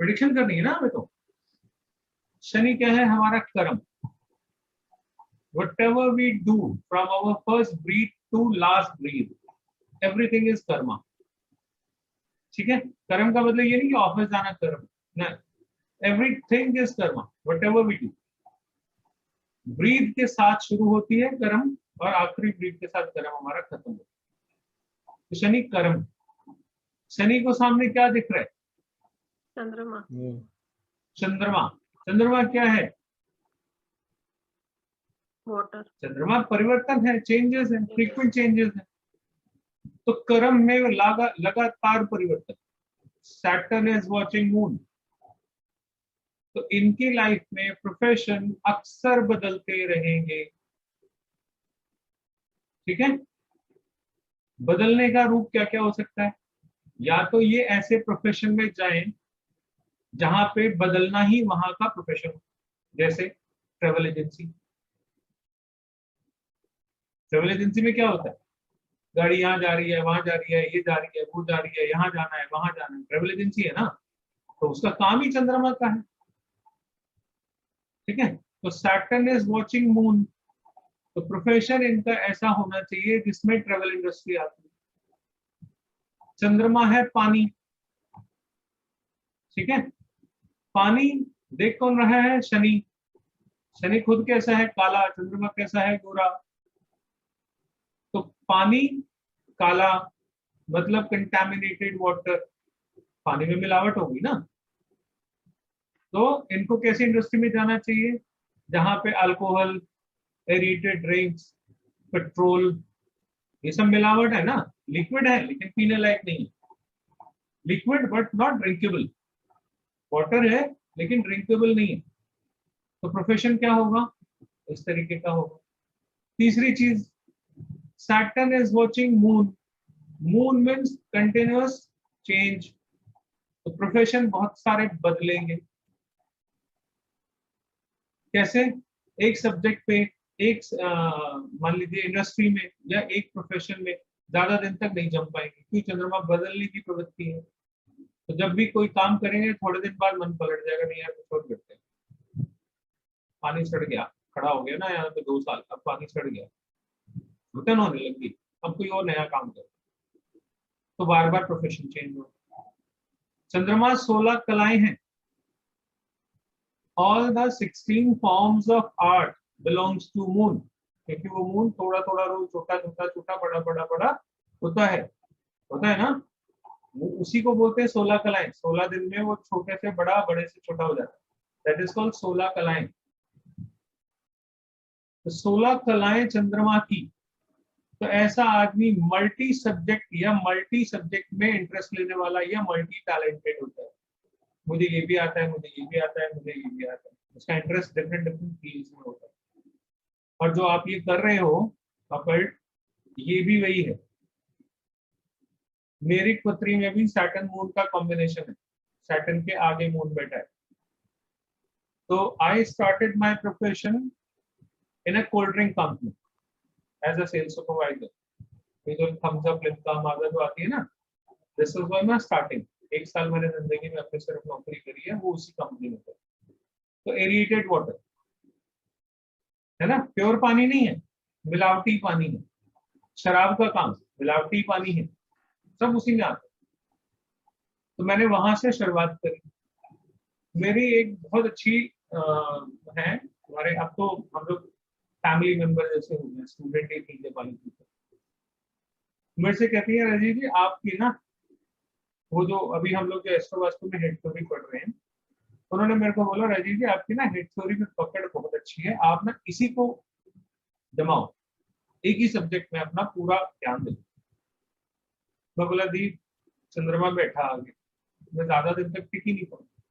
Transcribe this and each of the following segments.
Prediction करनी है ना हमें तो। शनि क्या है? हमारा कर्म। Whatever we do from our first breath to last breath, everything is karma. ठीक है? कर्म का मतलब ये नहीं कि ऑफिस जाना कर्म ना, everything is karma, whatever we do. Breath के साथ शुरू होती है कर्म और आखिरी ब्रीथ के साथ कर्म हमारा खत्म होता है। तो शनि कर्म। शनि को सामने क्या दिख रहा है? चंद्रमा। चंद्रमा। चंद्रमा क्या है? वाटर। चंद्रमा परिवर्तन है, चेंजेस है, फ्रीक्वेंट चेंजेस है। तो कर्म में लगातार परिवर्तन। Saturn is watching moon. तो इनकी लाइफ में प्रोफेशन अक्सर बदलते रहेंगे। ठीक है? बदलने का रूप क्या क्या हो सकता है? या तो ये ऐसे प्रोफेशन में जाएं जहां पे बदलना ही वहां का प्रोफेशन हो, जैसे ट्रेवल एजेंसी। ट्रेवल एजेंसी में क्या होता है? गाड़ी यहाँ जा रही है, वहां जा रही है, ये जा रही है, वो जा रही है, यहाँ जाना है, वहां जाना है, ट्रेवल एजेंसी है ना। तो उसका काम ही चंद्रमा का है। ठीक है? तो सैटर्न इज वॉचिंग मून। तो प्रोफेशन इनका ऐसा होना चाहिए जिसमें ट्रेवल इंडस्ट्री आती है। चंद्रमा है पानी। ठीक है? पानी देख कौन रहा है? शनि। शनि खुद कैसा है? काला। चंद्रमा कैसा है? गोरा। तो पानी काला मतलब कंटैमिनेटेड वाटर, पानी में मिलावट होगी ना। तो इनको कैसी इंडस्ट्री में जाना चाहिए? जहां पे अल्कोहल, एरेटेड ड्रिंक्स, पेट्रोल, ये सब मिलावट है ना। लिक्विड है लेकिन पीने लायक नहीं है। Liquid but not drinkable. Water है लेकिन ड्रिंकेबल नहीं है। तो प्रोफेशन क्या होगा? इस तरीके का होगा। तीसरी चीज, Saturn is watching moon. Moon means continuous change. तो प्रोफेशन बहुत सारे बदलेंगे। कैसे? एक सब्जेक्ट पे, एक मान लीजिए इंडस्ट्री में या एक प्रोफेशन में ज्यादा दिन तक नहीं जम पाएंगे, क्योंकि चंद्रमा बदलने की प्रवृत्ति है। तो जब भी कोई काम करेंगे थोड़े दिन बाद मन पलट जाएगा, नहीं यार छोड़ देते हैं। पानी सड़ गया, खड़ा हो गया ना यहाँ पे 2 साल, अब पानी सड़ गया, घुटन होने लगी, अब कोई और नया काम करे। तो बार बार प्रोफेशन चेंज हो। चंद्रमा 16 कलाएं हैं। All the 16 forms of art belongs to moon, क्योंकि वो मून थोड़ा थोड़ा रोज छोटा छोटा छोटा बड़ा बड़ा बड़ा होता है ना। वो उसी को बोलते हैं 16 कलाएं। 16 दिन में वो छोटे से बड़ा, बड़े से छोटा हो जाता है। दैट इज कॉल्ड 16 कलाएं। तो 16 कलाएं चंद्रमा की। तो ऐसा आदमी मल्टी सब्जेक्ट या मल्टी सब्जेक्ट में इंटरेस्ट लेने वाला या मल्टी टैलेंटेड होता है। मुझे ये भी आता है, मुझे ये भी आता है, मुझे ये भी आता है। उसका इंटरेस्ट डिफरेंट डिफरेंट फील्ड्स में होता है। और जो आप ये कर रहे हो अकल्ट, ये भी वही है। मेरी पत्री में भी सैटर्न मून का कॉम्बिनेशन है। सैटर्न के आगे मून बैठा है। तो I started my profession in a cold drink company as a sales supervisor. ये जो थम्स अप, लिम्का, माजा जो आती है ना, दिस वाज माय स्टार्टिंग। 1 साल मैंने जिंदगी में अपने सिर्फ नौकरी करी है, वो उसी कंपनी में। तो एरिएटेड वाटर है ना, प्योर पानी नहीं है, मिलावटी पानी है। शराब का काम मिलावटी पानी है, सब उसी में आता है। तो मैंने वहां से शुरुआत करी। मेरी एक बहुत अच्छी है हमारे, अब तो हम लोग फैमिली मेंबर जैसे हो गए, स्टूडेंट ही थी जब आई थी। मेरे से कहती है, राजीव जी आपकी ना, वो जो अभी हम लोग जो एस्ट्रो वास्तु में हेड थ्योरी पढ़ रहे हैं, उन्होंने मेरे को बोला, राजीव जी आपकी ना हेड थ्योरी में पकड़ बहुत अच्छी है, आप ना इसी को जमाओ, एक ही सब्जेक्ट में अपना पूरा ध्यान दो। मैं बोला दी, चंद्रमा बैठा आगे, मैं ज्यादा दिन तक टिक ही नहीं पाऊंगा।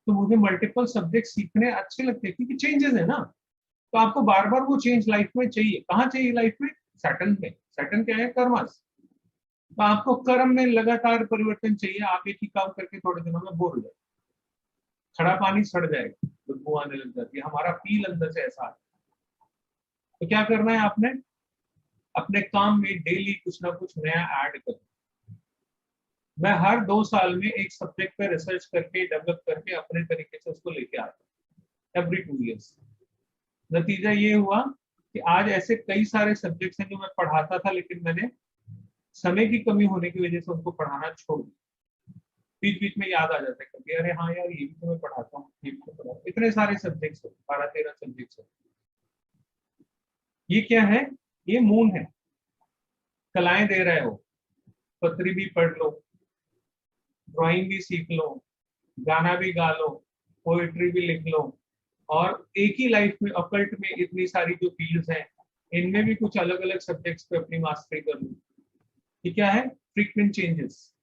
तो मुझे मल्टीपल सब्जेक्ट सीखने अच्छे लगते हैं क्योंकि चेंजेस है ना। तो आपको बार बार वो चेंज लाइफ में चाहिए। कहाँ चाहिए लाइफ में? सैटर्न में। सैटर्न क्या है? कर्मस। तो आपको कर्म में लगातार परिवर्तन चाहिए। आप एक ही काम करके थोड़े दिनों में बोर हो जाए, खड़ा पानी सड़ जाएगा, बदबू आने लग जाती है। हमारा फील अंदर से ऐसा है। तो क्या करना है आपने? अपने काम में डेली कुछ ना कुछ नया ऐड करना। मैं हर 2 साल में एक सब्जेक्ट पे रिसर्च करके डेवलप करके अपने तरीके से उसको लेके आता हूँ, एवरी 2 years। नतीजा ये हुआ कि आज ऐसे कई सारे सब्जेक्ट्स हैं जो मैं पढ़ाता था, लेकिन मैंने समय की कमी होने की वजह से उनको पढ़ाना छोड़ दिया। बीच बीच में याद आ जाता है कभी, अरे हाँ यार ये भी तो मैं पढ़ाता हूँ, ये भी तो पढ़ाता हूँ। इतने सारे सब्जेक्ट्स है, 12-13 सब्जेक्ट्स है। ये क्या है? ये मून है, कलाएं दे रहे हो, पत्री भी पढ़ लो, ड्राइंग भी सीख लो, गाना भी गा लो, पोएट्री भी लिख लो, और एक ही लाइफ में अकल्ट में इतनी सारी जो फील्ड्स हैं, इनमें भी कुछ अलग अलग सब्जेक्ट्स पे अपनी मास्टरी कर लो। ये क्या है? Frequent changes.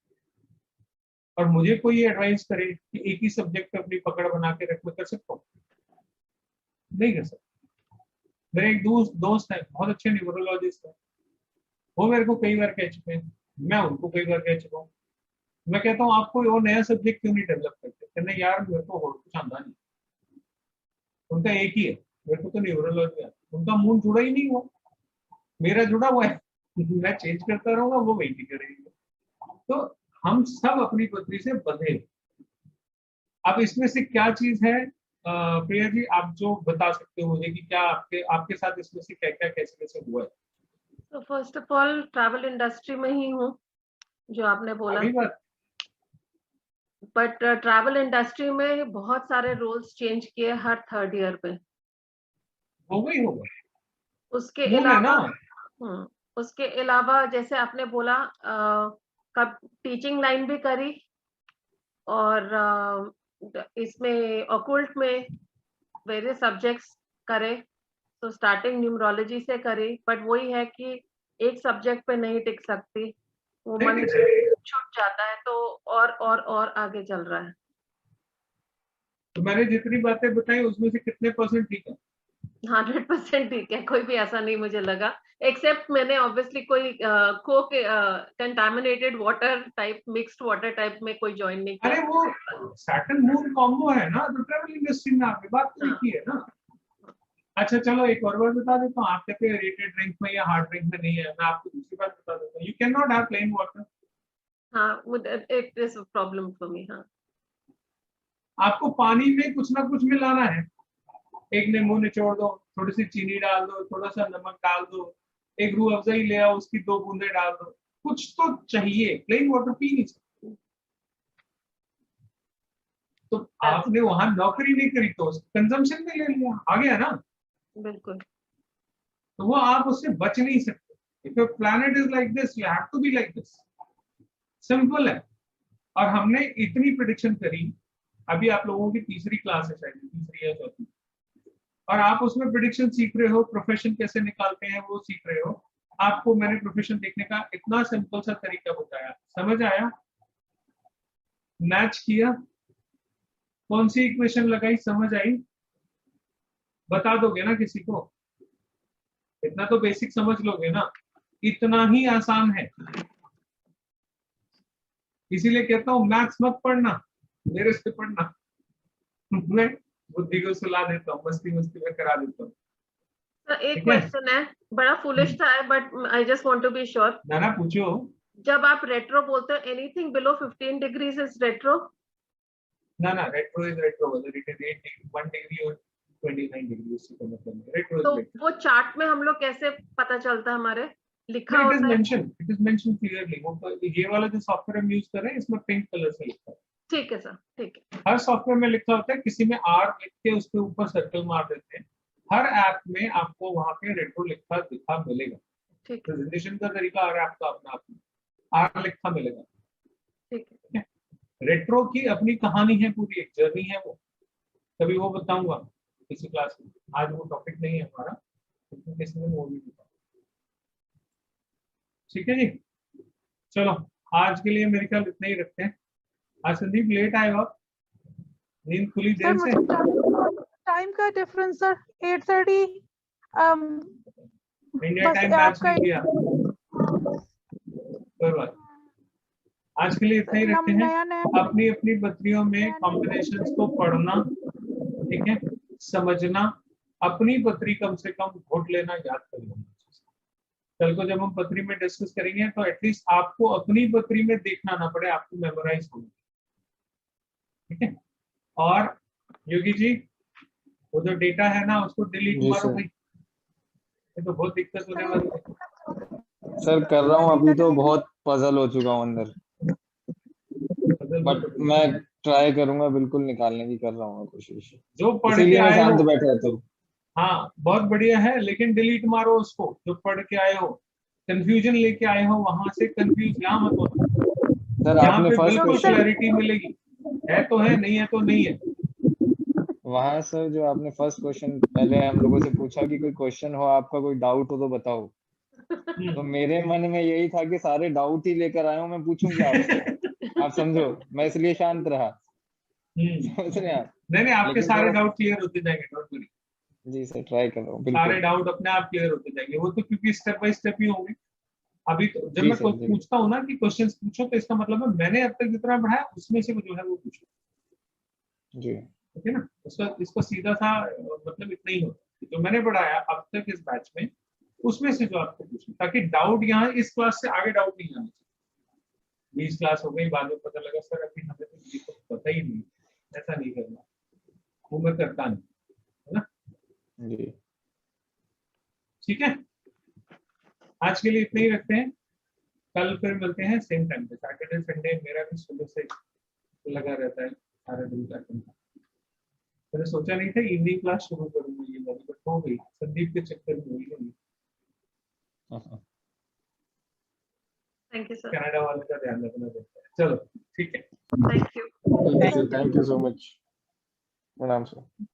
और मुझे कोई एडवाइस करे कि एक ही सब्जेक्ट पे अपनी पकड़ बना के रख, मैं कर सकता हूँ? नहीं कर सकता। मेरे एक दोस्त है, बहुत अच्छे न्यूरोलॉजिस्ट है, वो मेरे को कई बार कह चुके हैं, मैं उनको कई बार कह चुका हूँ। मैं कहता हूँ आपको वो नया सब्जेक्ट क्यों नहीं डेवलप करते? कहते यार मेरे को और कुछ आता नहीं, उनका एक ही है, मेरे को तो न्यूरोलॉजी है, उनका मूड जुड़ा ही नहीं हुआ, मेरा जुड़ा हुआ है। मैं चेंज करता रहूंगा, वो वही करेगी। तो हम सब अपनी पत्री से बंधे। अब इसमें से क्या चीज है प्रिया जी, आप जो बता सकते हो मुझे कि क्या आपके आपके साथ इसमें से क्या क्या कैसे कैसे हुआ है? तो first of all travel industry में ही हूँ, जो आपने बोला। अभी बात बट ट्रैवल इंडस्ट्री में बहुत सारे रोल्स चेंज किए हर 3rd ईयर पे। हो गई होगा, उसके मून है ना। अलावा उसके अलावा जैसे आपने बोला, कब टीचिंग लाइन भी करी, और इसमें ऑकल्ट में वेरियस सब्जेक्ट्स करे। तो स्टार्टिंग न्यूमरोलॉजी से करी, बट वही है कि एक सब्जेक्ट पे नहीं टिक सकती, वो नहीं मन टिक सकती। छूट जाता है, तो और आगे चल रहा है। तो मैंने जितनी बातें बताई उसमें से कितने परसेंट ठीक है? 100% ठीक है, कोई भी ऐसा नहीं मुझे लगा, एक्सेप्ट मैंने ऑब्वियसली कोई को contaminated water type, mixed water type में कोई ज्वाइन नहीं अरे किया। वो सैटर्न मून कॉम्बो है ना, तो ट्रैवल इंडस्ट्री में आपकी बात तो एक ही है ना। अच्छा चलो एक और बात बता देता हूँ, आपके पे रेटेड ड्रिंक में या हार्ड ड्रिंक में नहीं है, मैं आपको दूसरी बात बता देता हूँ, you can not have plain water. हाँ, it is problem for me. हाँ, आपको पानी में कुछ ना कुछ मिलाना है, एक नींबू निचोड़ दो, थोड़ी सी चीनी डाल दो, थोड़ा सा नमक डाल दो, एक रूह अफ़ज़ाई ले आओ, उसकी 2 बूंदे डाल दो, कुछ तो चाहिए, प्लेन वाटर पी नहीं सकते। तो आपने वहां नौकरी नहीं करी तो कंजम्पशन में ले लिया, आ गया ना। बिल्कुल। तो वो आप उससे बच नहीं सकते। If your planet is like this, you have to be like this, simple है। और हमने इतनी प्रिडिक्शन करी, अभी आप लोगों की तीसरी क्लास है शायद, तीसरी या चौथी, और आप उसमें प्रिडिक्शन सीख रहे हो, प्रोफेशन कैसे निकालते हैं वो सीख रहे हो। आपको मैंने प्रोफेशन देखने का इतना सिंपल सा तरीका बताया, समझ आया? मैच किया, कौन सी इक्वेशन लगाई, समझ आई? बता दोगे ना किसी को? इतना तो बेसिक समझ लोगे ना, इतना ही आसान है। इसीलिए कहता हूँ मैथ्स मत पढ़ना, मेरे से पढ़ना। मैं बुद्धि को सुला देता हूँ, मस्ती मस्ती में करा देता हूँ। एक ठीक है क्वेश्चन है, बड़ा फुलिश था, but I just want to be sure. ना पूछो। जब आप रेट्रो बोलते हो, anything below 15 degrees is retro? ना retro is retro, whether it is 1 degree और 29 डिग्री, उससे कोई मतलब नहीं। रेट्रो तो इज रेट्रो। वो चार्ट में हम लोग कैसे पता चलता है, हमारे लिखा इट होता है? Is mention clearly. वो तो ये वाला जो सॉफ्टवेयर हम यूज कर रहे हैं, इसमें पिंक कलर से लिखा है। ठीक है सर, ठीक है। हर सॉफ्टवेयर में लिखा होता है, किसी में आर लिख के उसके ऊपर सर्कल मार देते हैं। हर ऐप में आपको वहां पे रेट्रो लिखा दिखा मिलेगा। ठीक है, प्रेजेंटेशन का तरीका हर ऐप का अपना अपना, आर लिखा मिलेगा। ठीक है। ठीक है? रेट्रो की अपनी कहानी है, पूरी एक जर्नी है वो, कभी वो बताऊंगा किसी क्लास में। आज वो टॉपिक नहीं है हमारा, लेकिन किसी में वो भी बताऊंगा। ठीक है जी, चलो आज के लिए मेरे ख्याल इतना ही रखते हैं। आज संदीप लेट आएगा, नींद खुली सर देर से। मुझे टाइम का डिफरेंस सर 8:30, इंडिया बस टाइम मैच आपका नहीं किया, कोई बात। आज के लिए इतना ही रखते हैं। नया नया अपनी अपनी पत्रियों में कॉम्बिनेशंस को पढ़ना, ठीक है, समझना, अपनी पत्री कम से कम घोट लेना, याद कर लेना। कल को जब हम पत्री में डिस्कस करेंगे तो एटलीस्ट आपको अपनी पत्री में देखना ना पड़े, आपको मेमोराइज होगा, ठीक है। और योगी जी वो जो डेटा है ना उसको डिलीट जी मारो सर। भाई, ये तो बहुत दिक्कत होने वाली है। सर कर रहा हूँ, अभी तो बहुत पजल हो चुका हूँ अंदर, बदल बट मत मैं ट्राई करूंगा, बिल्कुल निकालने की कर रहा हूँ मैं कोशिश, जो पढ़ के इसीलिए मैं आए शांत हो, बैठा रहता हूँ। हाँ बहुत बढ़िया है, लेकिन डिलीट मारो उसको जो पढ़ के आए हो। कंफ्यूजन लेके आए हो वहां से कंफ्यूज यहाँ मत होना, सर यहाँ आपने पे फर्स्ट बिल्कुल क्वेश्चन, क्लैरिटी मिलेगी, है तो है, नहीं है तो नहीं है। वहां सर जो आपने फर्स्ट क्वेश्चन पहले हम लोगों से पूछा कि कोई क्वेश्चन हो आपका, कोई डाउट हो तो बताओ, तो मेरे मन में यही था कि सारे डाउट ही लेकर आया हूँ, मैं पूछूंगी आपसे, आप समझो, मैं इसलिए शांत रहा। समझ रहे हैं आप? नहीं नहीं, आपके लेकिन सारे थोड़ा, डाउट क्लियर होते जाएंगे, डोंट वरी। जी सर ट्राई कर रहा हूँ सारे बिल्कुल। डाउट अपने आप क्लियर होते जाएंगे, वो तो क्योंकि स्टेप बाय स्टेप ही होंगे। अभी तो जब जी मैं सर कुछ जी पूछता हूँ ना कि क्वेश्चंस पूछो, तो इसका मतलब है मैंने अब तक जितना पढ़ाया उसमें से जो है वो पूछो, जी। ठीक है ना। इसको सीधा सा मतलब इतना ही होता है, जो मैंने पढ़ाया अब तक इस बैच में उसमें से जो आपको पूछो, ताकि डाउट यहाँ इस क्लास से आगे डाउट नहीं आना चाहिए। 20 क्लास हो गई, बाद में पता लगा सर अभी हमें तो ये कुछ पता ही नहीं, ऐसा नहीं करना, वो मैं करता नहीं, है ना। जी ठीक है, आज के लिए इतना ही रखते हैं, कल फिर मिलते हैं सेम टाइम पे। सैटरडे संडे मेरा भी सुबह से लगा रहता है, सारा दिन का काम। मैंने सोचा नहीं था इवनिंग क्लास शुरू करूंगा ये वाली, बट हो गई, संदीप के चक्कर में हुई नहीं। Thank you sir. कनाडा वाले का ध्यान रखना पड़ता है। चलो ठीक है, thank you. Sir, thank you so much, प्रणाम सर।